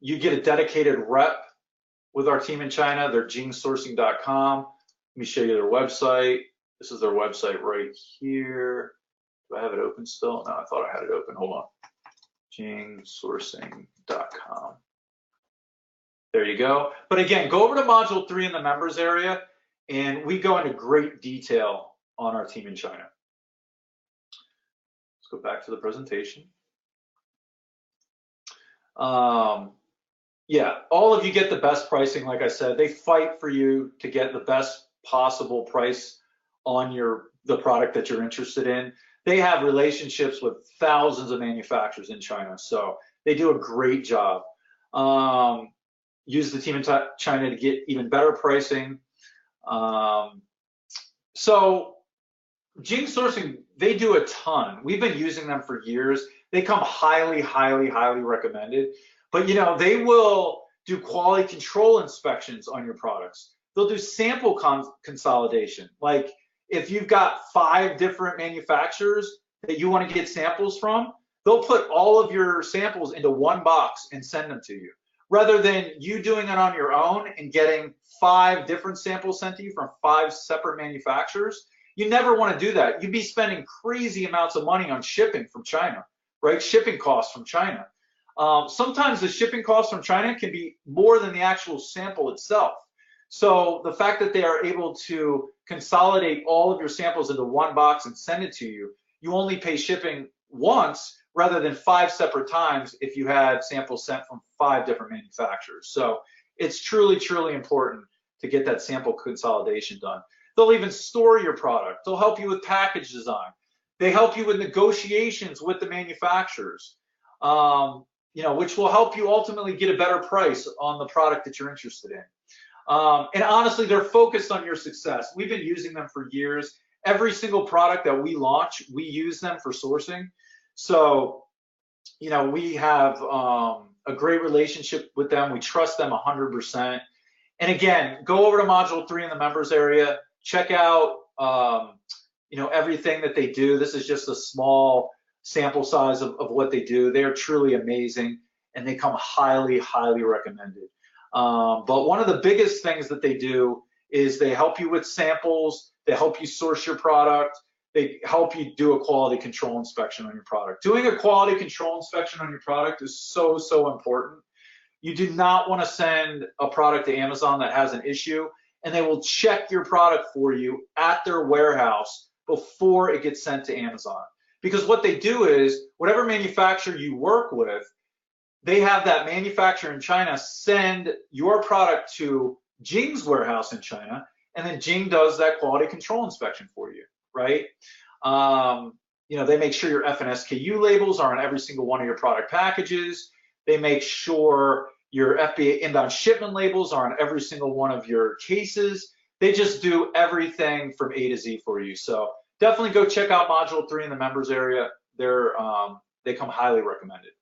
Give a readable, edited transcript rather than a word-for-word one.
You get a dedicated rep with our team in China. They're jingsourcing.com. Let me show you their website. This is their website right here. Do I have it open still? No, I thought I had it open. Hold on. jingsourcing.com. There you go. But again, go over to Module 3 in the members area, and we go into great detail on our team in China. Let's go back to the presentation. Yeah, all of you get the best pricing. Like I said, they fight for you to get the best possible price on the product that you're interested in. They have relationships with thousands of manufacturers in China, so they do a great job. Use the team in China to get even better pricing. So Jing Sourcing, they do a ton. We've been using them for years. They come highly, highly, highly recommended. But you know, they will do quality control inspections on your products. They'll do sample consolidation. Like if you've got 5 different manufacturers that you want to get samples from, they'll put all of your samples into one box and send them to you, rather than you doing it on your own and getting 5 different samples sent to you from 5 separate manufacturers. You never want to do that. You'd be spending crazy amounts of money on shipping from China, right? Shipping costs from China. Sometimes the shipping costs from China can be more than the actual sample itself. So the fact that they are able to consolidate all of your samples into one box and send it to you, you only pay shipping once rather than 5 separate times if you had samples sent from 5 different manufacturers. So it's truly, truly important to get that sample consolidation done. They'll even store your product. They'll help you with package design. They help you with negotiations with the manufacturers, you know, which will help you ultimately get a better price on the product that you're interested in. And honestly, they're focused on your success. We've been using them for years. Every single product that we launch, we use them for sourcing. So, you know, we have a great relationship with them. We trust them 100%. And again, go over to Module 3 in the members area. Check out, you know, everything that they do. This is just a small sample size of what they do. They are truly amazing, and they come highly, highly recommended. But one of the biggest things that they do is they help you with samples. They help you source your product. They help you do a quality control inspection on your product. Doing a quality control inspection on your product is so, so important. You do not want to send a product to Amazon that has an issue, and they will check your product for you at their warehouse before it gets sent to Amazon. Because what they do is, whatever manufacturer you work with, they have that manufacturer in China send your product to Jing's warehouse in China, and then Jing does that quality control inspection for you, right? You know, they make sure your F and SKU labels are on every single one of your product packages. They make sure your FBA inbound shipment labels are on every single one of your cases. They just do everything from A to Z for you. So definitely go check out Module 3 in the members area. They come highly recommended.